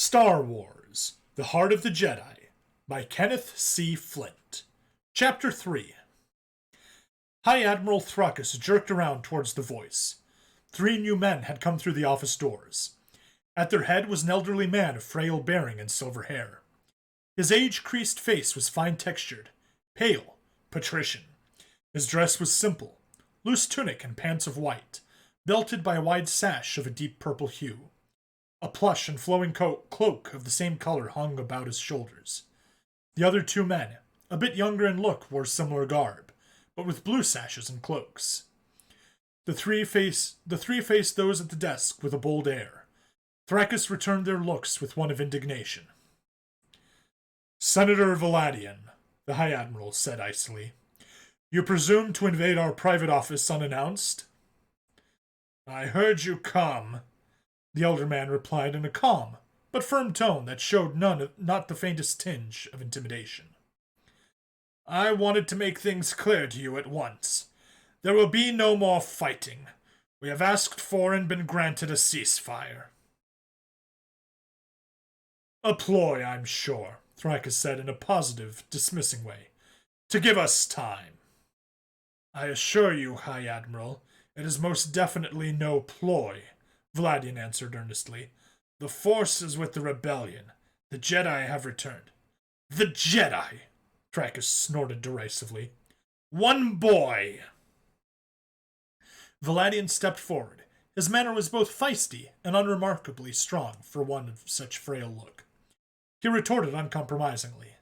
Star Wars: The Heart of the Jedi by Kenneth C. Flint. Chapter 3. High Admiral Thruckus jerked around towards the voice. 3 new men had come through the office doors. At their head was an elderly man of frail bearing and silver hair. His age-creased face was fine-textured, pale, patrician. His dress was simple, loose tunic and pants of white, belted by a wide sash of a deep purple hue. A plush and flowing cloak of the same color hung about his shoulders. The other 2 men, a bit younger in look, wore similar garb, but with blue sashes and cloaks. The three faced those at the desk with a bold air. Thrakus returned their looks with one of indignation. "Senator Valadian," the High Admiral said icily, "you presume to invade our private office unannounced?" "I heard you come," the elder man replied in a calm but firm tone that showed not the faintest tinge of intimidation. "I wanted to make things clear to you at once. There will be no more fighting. We have asked for and been granted a ceasefire." "A ploy, I'm sure," Thrakus said in a positive, dismissing way, "to give us time." "I assure you, High Admiral, it is most definitely no ploy," Valadian answered earnestly. "The Force is with the rebellion. The Jedi have returned." "The Jedi!" Thrakus snorted derisively. "One boy!" Valadian stepped forward. His manner was both feisty and unremarkably strong for one of such frail look. He retorted uncompromisingly.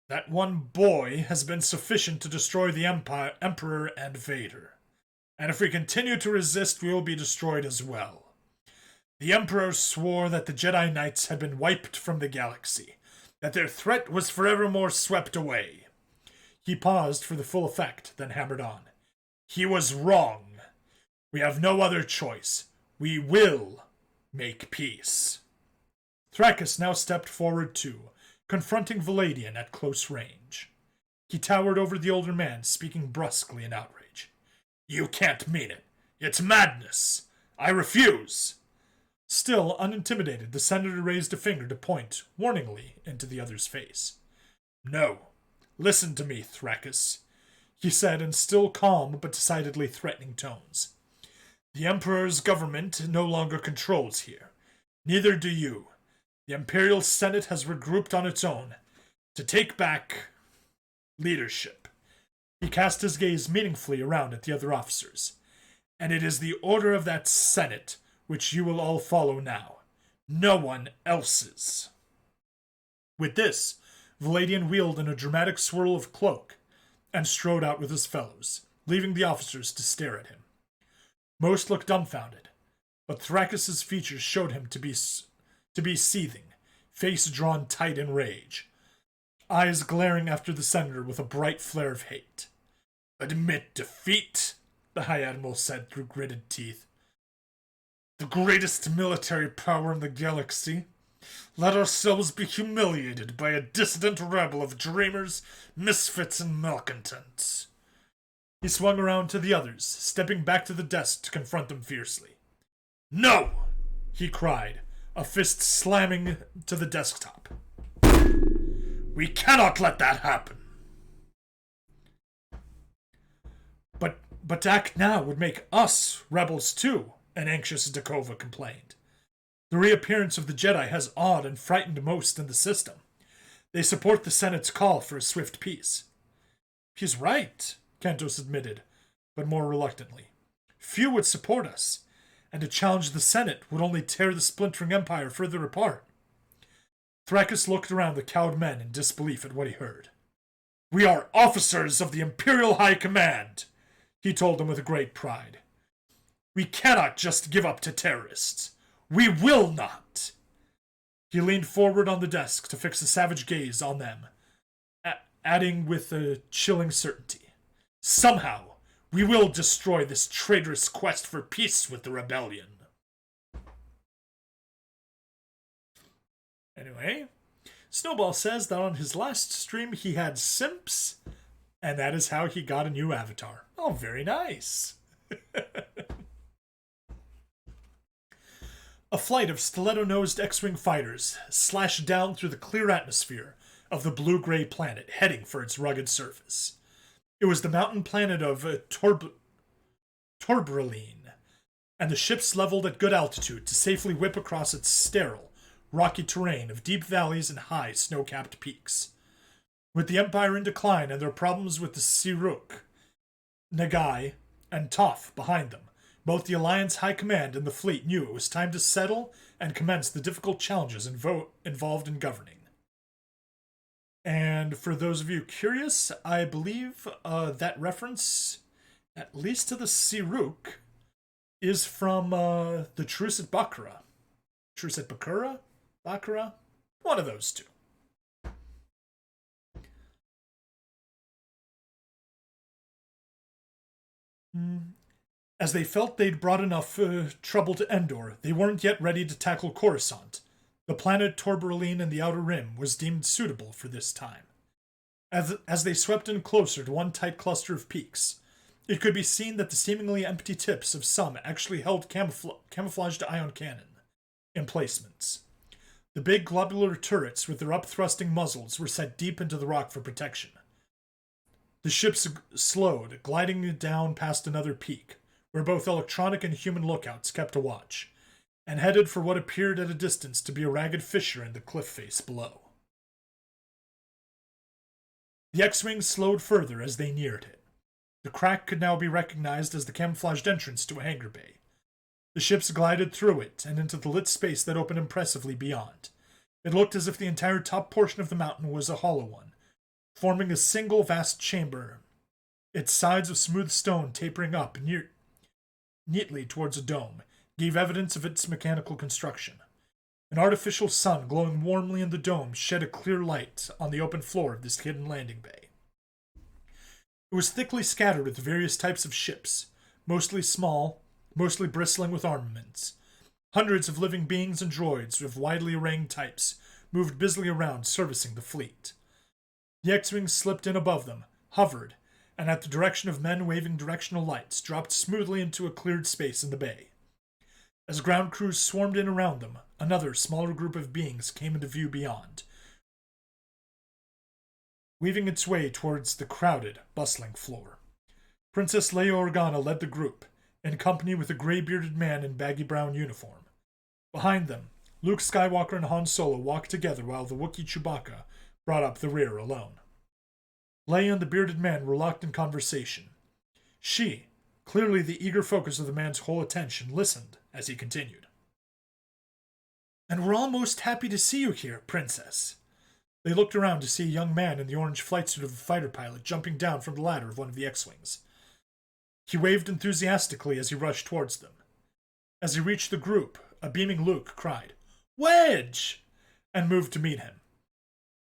"That one boy has been sufficient to destroy the Emperor and Vader. And if we continue to resist, we will be destroyed as well. The Emperor swore that the Jedi Knights had been wiped from the galaxy, that their threat was forevermore swept away." He paused for the full effect, then hammered on. "He was wrong. We have no other choice. We will make peace." Thrakus now stepped forward too, confronting Valadian at close range. He towered over the older man, speaking brusquely in outrage. "You can't mean it. It's madness. I refuse." Still unintimidated, the senator raised a finger to point warningly into the other's face. "No. Listen to me, Thrakus," he said in still calm but decidedly threatening tones. "The Emperor's government no longer controls here. Neither do you. The Imperial Senate has regrouped on its own to take back leadership." He cast his gaze meaningfully around at the other officers. "And it is the order of that Senate which you will all follow now. No one else's." With this, Valadian wheeled in a dramatic swirl of cloak and strode out with his fellows, leaving the officers to stare at him. Most looked dumbfounded, but Thrakus's features showed him to be seething, face drawn tight in rage, eyes glaring after the senator with a bright flare of hate. "Admit defeat," the High Admiral said through gritted teeth. "The greatest military power in the galaxy. Let ourselves be humiliated by a dissident rabble of dreamers, misfits, and malcontents." He swung around to the others, stepping back to the desk to confront them fiercely. "No!" he cried, a fist slamming to the desktop. "We cannot let that happen." But to act now would make us rebels too," an anxious Dakova complained. "The reappearance of the Jedi has awed and frightened most in the system. They support the Senate's call for a swift peace." "He's right," Cantos admitted, but more reluctantly. "Few would support us, and to challenge the Senate would only tear the splintering empire further apart." Thrakus looked around the cowed men in disbelief at what he heard. "We are officers of the Imperial High Command," he told them with great pride. "We cannot just give up to terrorists. We will not." He leaned forward on the desk to fix a savage gaze on them, adding with a chilling certainty, "Somehow, we will destroy this traitorous quest for peace with the rebellion." Anyway, Snowball says that on his last stream he had simps, and that is how he got a new avatar. Oh, very nice. A flight of stiletto-nosed X-Wing fighters slashed down through the clear atmosphere of the blue-gray planet, heading for its rugged surface. It was the mountain planet of Torbraline, and the ships leveled at good altitude to safely whip across its sterile, rocky terrain of deep valleys and high, snow-capped peaks. With the Empire in decline and their problems with the Siruk, Nagai, and Toph behind them, both the Alliance High Command and the fleet knew it was time to settle and commence the difficult challenges involved in governing. And for those of you curious, I believe that reference, at least to the Siruk, is from the Truce at Bakura. Truce at Bakura? Bakura? One of those two. As they felt they'd brought enough trouble to Endor, they weren't yet ready to tackle Coruscant. The planet Torbraline in the Outer Rim was deemed suitable for this time. As they swept in closer to one tight cluster of peaks, it could be seen that the seemingly empty tips of some actually held camouflaged ion cannon emplacements. The big globular turrets with their up-thrusting muzzles were set deep into the rock for protection. The ships slowed, gliding down past another peak, where both electronic and human lookouts kept a watch, and headed for what appeared at a distance to be a ragged fissure in the cliff face below. The X-Wing slowed further as they neared it. The crack could now be recognized as the camouflaged entrance to a hangar bay. The ships glided through it and into the lit space that opened impressively beyond. It looked as if the entire top portion of the mountain was a hollow one, forming a single vast chamber, its sides of smooth stone tapering up neatly towards a dome, gave evidence of its mechanical construction. An artificial sun glowing warmly in the dome shed a clear light on the open floor of this hidden landing bay. It was thickly scattered with various types of ships, mostly small, mostly bristling with armaments. Hundreds of living beings and droids of widely arrayed types moved busily around, servicing the fleet. The X-Wings slipped in above them, hovered, and at the direction of men waving directional lights, dropped smoothly into a cleared space in the bay. As ground crews swarmed in around them, another, smaller group of beings came into view beyond, weaving its way towards the crowded, bustling floor. Princess Leia Organa led the group, in company with a gray-bearded man in baggy brown uniform. Behind them, Luke Skywalker and Han Solo walked together while the Wookiee Chewbacca brought up the rear alone. Leia and the bearded man were locked in conversation. She, clearly the eager focus of the man's whole attention, listened as he continued. "And we're all most happy to see you here, Princess." They looked around to see a young man in the orange flight suit of a fighter pilot jumping down from the ladder of one of the X-Wings. He waved enthusiastically as he rushed towards them. As he reached the group, a beaming Luke cried, "Wedge!" and moved to meet him.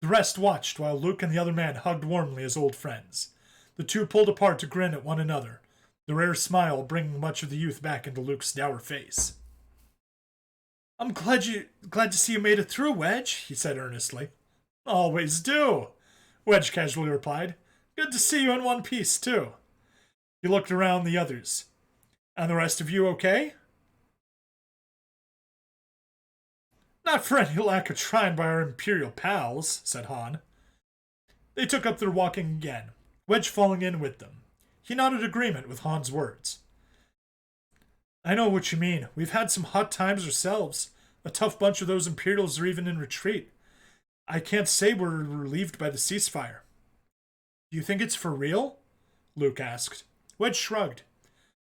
The rest watched while Luke and the other man hugged warmly as old friends. The two pulled apart to grin at one another, the rare smile bringing much of the youth back into Luke's dour face. "I'm glad to see you made it through, Wedge," he said earnestly. "Always do," Wedge casually replied. "Good to see you in one piece, too." He looked around the others. "And the rest of you okay?" "Not for any lack of trying by our Imperial pals," said Han. They took up their walking again, Wedge falling in with them. He nodded agreement with Han's words. "I know what you mean. We've had some hot times ourselves. A tough bunch of those Imperials are even in retreat. I can't say we're relieved by the ceasefire." "Do you think it's for real?" Luke asked. Wedge shrugged.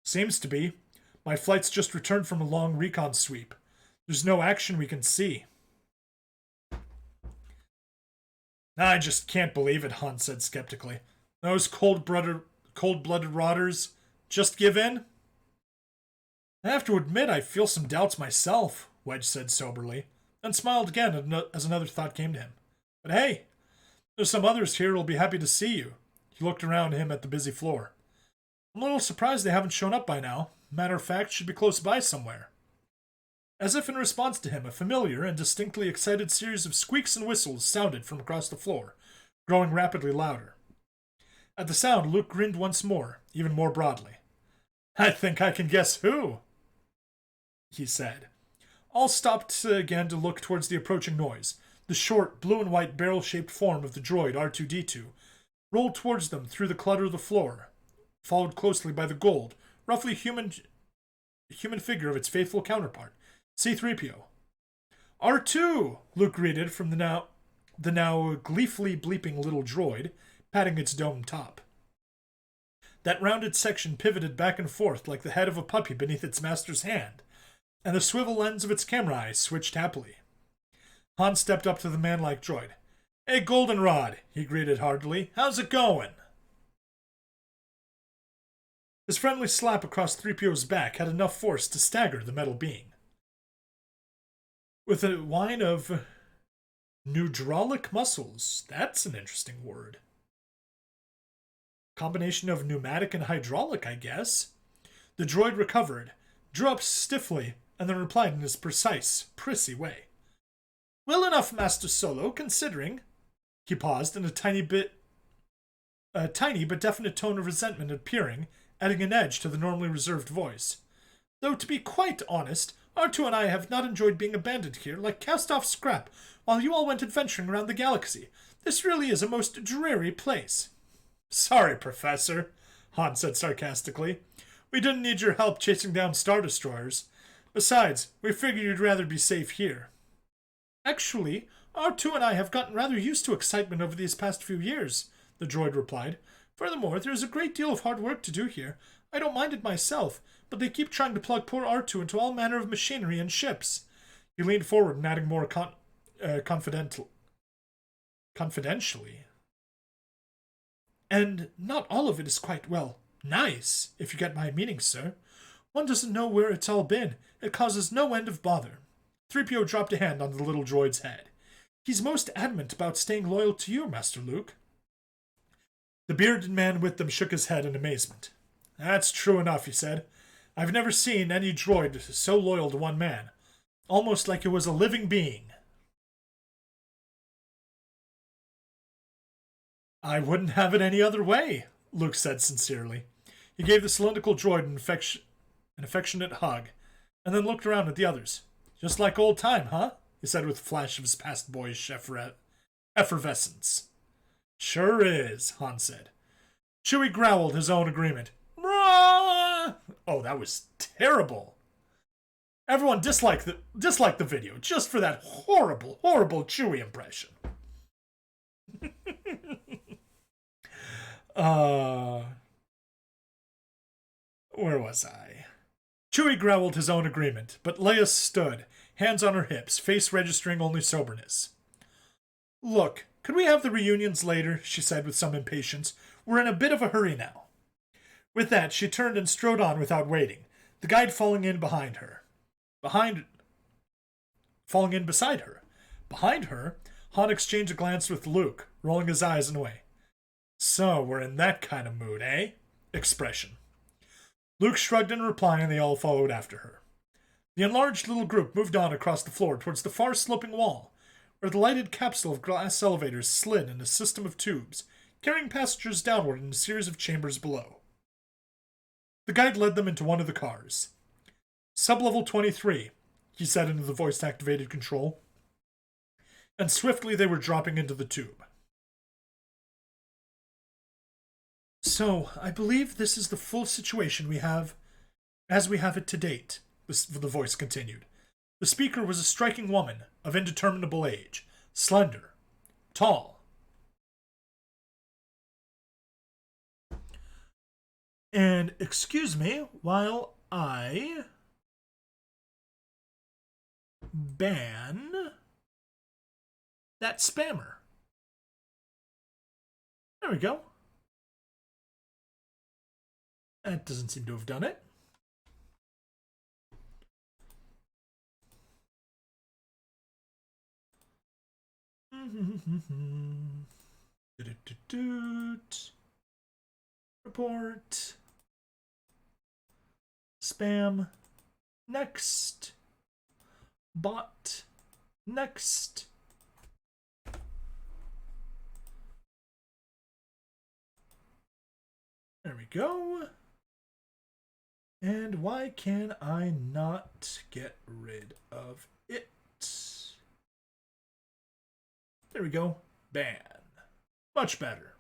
"Seems to be. My flight's just returned from a long recon sweep. There's no action we can see." "I just can't believe it," Han said skeptically. "Those cold-blooded rotters just give in?" "I have to admit I feel some doubts myself," Wedge said soberly, and smiled again as another thought came to him. "But hey, there's some others here who'll be happy to see you." He looked around him at the busy floor. "I'm a little surprised they haven't shown up by now. Matter of fact, should be close by somewhere." As if in response to him, a familiar and distinctly excited series of squeaks and whistles sounded from across the floor, growing rapidly louder. At the sound, Luke grinned once more, even more broadly. "I think I can guess who," he said. All stopped again to look towards the approaching noise. The short, blue and white barrel-shaped form of the droid R2-D2 rolled towards them through the clutter of the floor, followed closely by the gold, roughly human figure of its faithful counterpart, C-3PO. R2! Luke greeted from the now gleefully bleeping little droid, patting its dome top. That rounded section pivoted back and forth like the head of a puppy beneath its master's hand, and the swivel lens of its camera eyes switched happily. Han stepped up to the man-like droid. "Hey, Goldenrod," he greeted heartily. "How's it going?" His friendly slap across 3PO's back had enough force to stagger the metal being. With a whine of neudraulic muscles. That's an interesting word. Combination of pneumatic and hydraulic, I guess. The droid recovered, drew up stiffly, and then replied in his precise, prissy way. "Well enough, Master Solo, considering." He paused, and a tiny but definite tone of resentment appearing, adding an edge to the normally reserved voice. "Though, to be quite honest, R2 and I have not enjoyed being abandoned here like cast-off scrap while you all went adventuring around the galaxy. This really is a most dreary place." "Sorry, Professor," Han said sarcastically. "We didn't need your help chasing down Star Destroyers. Besides, we figured you'd rather be safe here." "Actually, R2 and I have gotten rather used to excitement over these past few years," the droid replied. "Furthermore, there is a great deal of hard work to do here. I don't mind it myself, but they keep trying to plug poor R2 into all manner of machinery and ships." He leaned forward and adding more confidentially. "And not all of it is quite, well, nice, if you get my meaning, sir. One doesn't know where it's all been. It causes no end of bother." 3PO dropped a hand on the little droid's head. "He's most adamant about staying loyal to you, Master Luke." The bearded man with them shook his head in amazement. "That's true enough," he said. "I've never seen any droid so loyal to one man. Almost like it was a living being." "I wouldn't have it any other way," Luke said sincerely. He gave the cylindrical droid an affectionate hug, and then looked around at the others. "Just like old time, huh?" he said with a flash of his past boyish effervescence. "Sure is," Han said. Chewie growled his own agreement. "Rah!" Oh, that was terrible. Everyone dislike the video just for that horrible, horrible Chewie impression. Where was I? Chewie growled his own agreement, but Leia stood, hands on her hips, face registering only soberness. "Look, could we have the reunions later?" she said with some impatience. "We're in a bit of a hurry now." With that, she turned and strode on without waiting, the guide falling in beside her. Behind her, Han exchanged a glance with Luke, rolling his eyes in a way. "So, we're in that kind of mood, eh?" Expression. Luke shrugged in reply, and they all followed after her. The enlarged little group moved on across the floor towards the far sloping wall, where the lighted capsule of glass elevators slid in a system of tubes, carrying passengers downward in a series of chambers below. The guide led them into one of the cars. "Sublevel 23, he said into the voice-activated control, and swiftly they were dropping into the tube. "So, I believe this is the full situation as we have it to date," the voice continued. The speaker was a striking woman of indeterminable age, slender, tall. "And excuse me while I ban that spammer." There we go. That doesn't seem to have done it. Report. Spam. Next. Bot. Next. There we go. And why can I not get rid of it? There we go. Ban. Much better.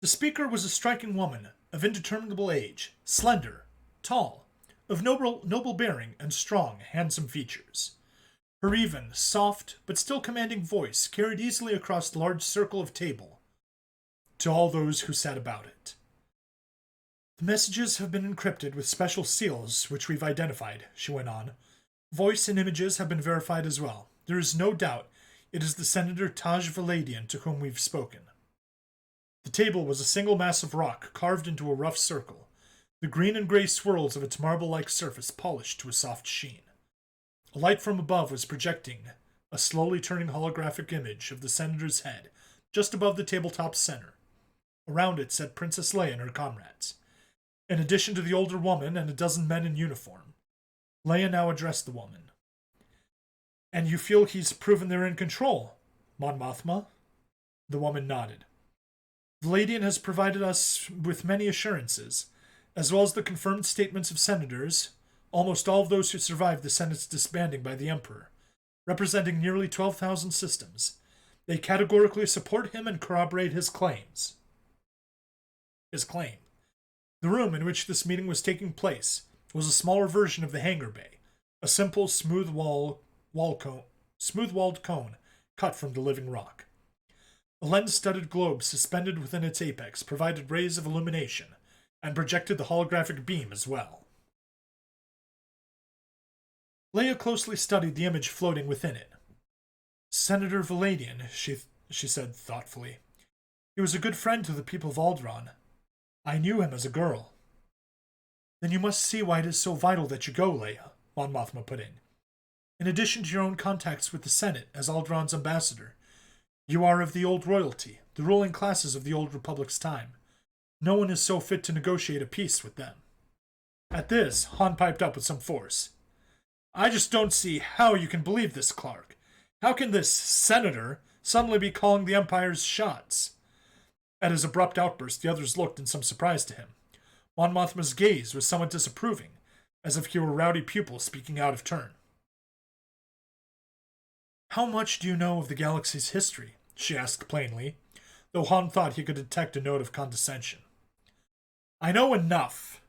The speaker was a striking woman of indeterminable age, slender, tall, of noble bearing and strong, handsome features. Her even, soft, but still commanding voice carried easily across the large circle of table to all those who sat about it. The messages have been encrypted with special seals which we've identified, she went on. Voice and images have been verified as well. There is no doubt it is the Senator Taj Valadian to whom we've spoken. The table was a single mass of rock carved into a rough circle, the green and gray swirls of its marble-like surface polished to a soft sheen. A light from above was projecting a slowly turning holographic image of the Senator's head just above the tabletop's center. Around it sat Princess Leia and her comrades. In addition to the older woman and a dozen men in uniform, Leia now addressed the woman. And you feel he's proven they're in control, Mon Mothma? The woman nodded. Valadian has provided us with many assurances, as well as the confirmed statements of senators, almost all of those who survived the Senate's disbanding by the Emperor, representing nearly 12,000 systems. They categorically support him and corroborate his claims. His claim. The room in which this meeting was taking place was a smaller version of the hangar bay, a simple smooth-walled cone cut from the living rock. A lens-studded globe suspended within its apex provided rays of illumination and projected the holographic beam as well. Leia closely studied the image floating within it. Senator Valadian, she said thoughtfully. He was a good friend to the people of Alderaan. I knew him as a girl. Then you must see why it is so vital that you go, Leia, Mon Mothma put in. In addition to your own contacts with the Senate as Alderaan's ambassador, you are of the old royalty, the ruling classes of the old Republic's time. No one is so fit to negotiate a peace with them. At this, Han piped up with some force. I just don't see how you can believe this, Clark. How can this senator suddenly be calling the Empire's shots? At his abrupt outburst, the others looked in some surprise to him. Mon Mothma's gaze was somewhat disapproving, as if he were a rowdy pupil speaking out of turn. How much do you know of the galaxy's history? She asked plainly, though Han thought he could detect a note of condescension. I know enough,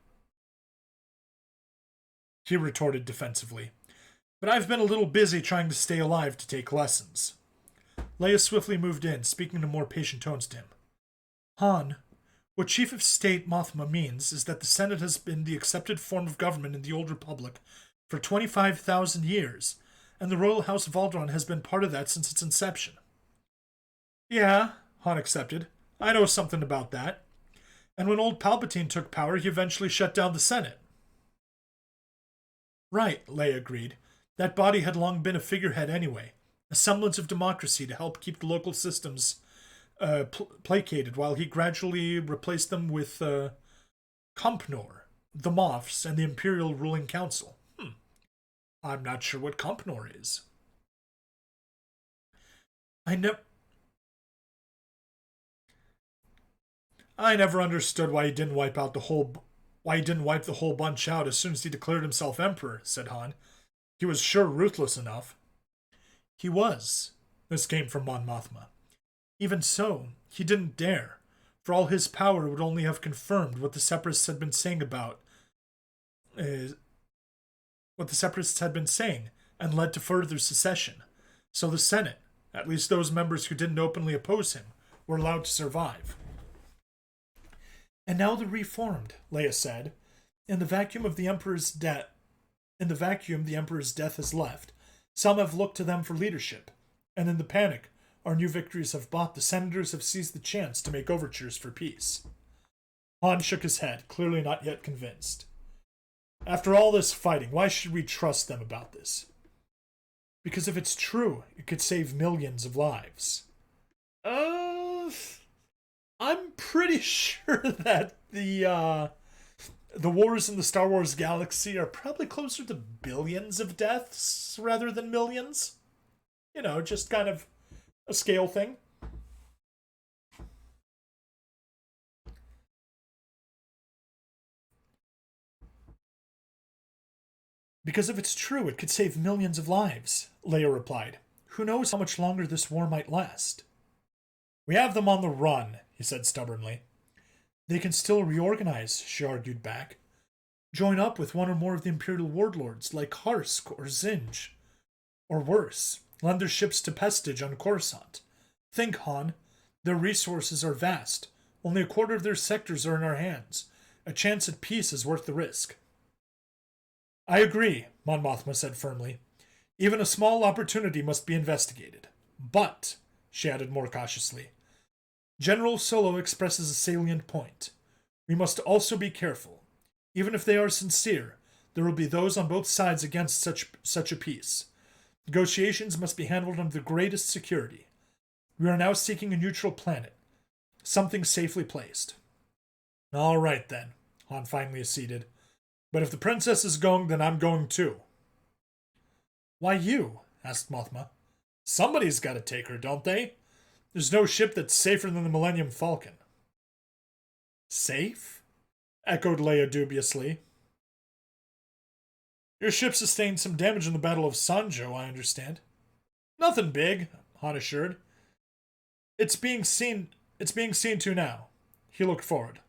he retorted defensively, but I've been a little busy trying to stay alive to take lessons. Leia swiftly moved in, speaking in more patient tones to him. Han, what Chief of State Mothma means is that the Senate has been the accepted form of government in the Old Republic for 25,000 years, and the Royal House of Alderaan has been part of that since its inception. Yeah, Han accepted. I know something about that. And when old Palpatine took power, he eventually shut down the Senate. Right, Leia agreed. That body had long been a figurehead anyway, a semblance of democracy to help keep the local systems placated while he gradually replaced them with Compnor, the Moffs, and the Imperial Ruling Council. I'm not sure what Compnor is. I never understood why he didn't wipe the whole bunch out as soon as he declared himself emperor, said Han. He was sure ruthless enough. He was. This came from Mon Mothma. Even so, he didn't dare, for all his power would only have confirmed what the Separatists had been saying and led to further secession. So the Senate, at least those members who didn't openly oppose him, were allowed to survive. And now they're reformed, Leia said. In the vacuum the Emperor's death has left. Some have looked to them for leadership, and in the panic our new victories have bought, the senators have seized the chance to make overtures for peace. Han shook his head, clearly not yet convinced. After all this fighting, why should we trust them about this? Because if it's true, it could save millions of lives. I'm pretty sure that the wars in the Star Wars galaxy are probably closer to billions of deaths rather than millions. Just kind of a scale thing. Because if it's true, it could save millions of lives, Leia replied. Who knows how much longer this war might last? We have them on the run, he said stubbornly. They can still reorganize, she argued back. Join up with one or more of the Imperial warlords like Harsk or Zinj. Or worse, lend their ships to Pestage on Coruscant. Think, Han. Their resources are vast. Only a quarter of their sectors are in our hands. A chance at peace is worth the risk. I agree, Mon Mothma said firmly. Even a small opportunity must be investigated. But, she added more cautiously, General Solo expresses a salient point. We must also be careful. Even if they are sincere, there will be those on both sides against such a peace. Negotiations must be handled under the greatest security. We are now seeking a neutral planet, something safely placed. All right, then, Han finally acceded. But if the princess is going, then I'm going too. Why you? Asked Mothma. Somebody's got to take her, don't they? There's no ship that's safer than the Millennium Falcon. Safe? Echoed Leia dubiously. Your ship sustained some damage in the Battle of Sanjo, I understand. Nothing big, Han assured. It's being seen to now. He looked forward.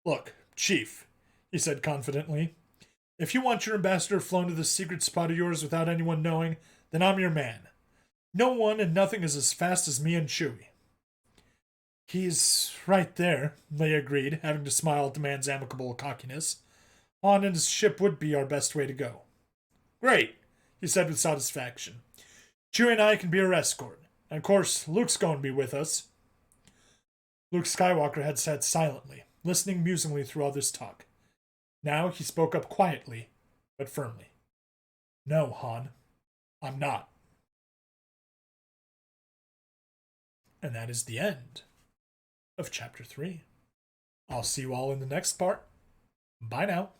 Look, Chief, he said confidently. If you want your ambassador flown to this secret spot of yours without anyone knowing, then I'm your man. No one and nothing is as fast as me and Chewie. He's right there, Leia agreed, having to smile at the man's amicable cockiness. Han and his ship would be our best way to go. Great, he said with satisfaction. Chewie and I can be our escort. And of course, Luke's going to be with us. Luke Skywalker had sat silently, listening musingly through all this talk. Now he spoke up quietly, but firmly. No, Han, I'm not. And that is the end of Chapter 3. I'll see you all in the next part. Bye now.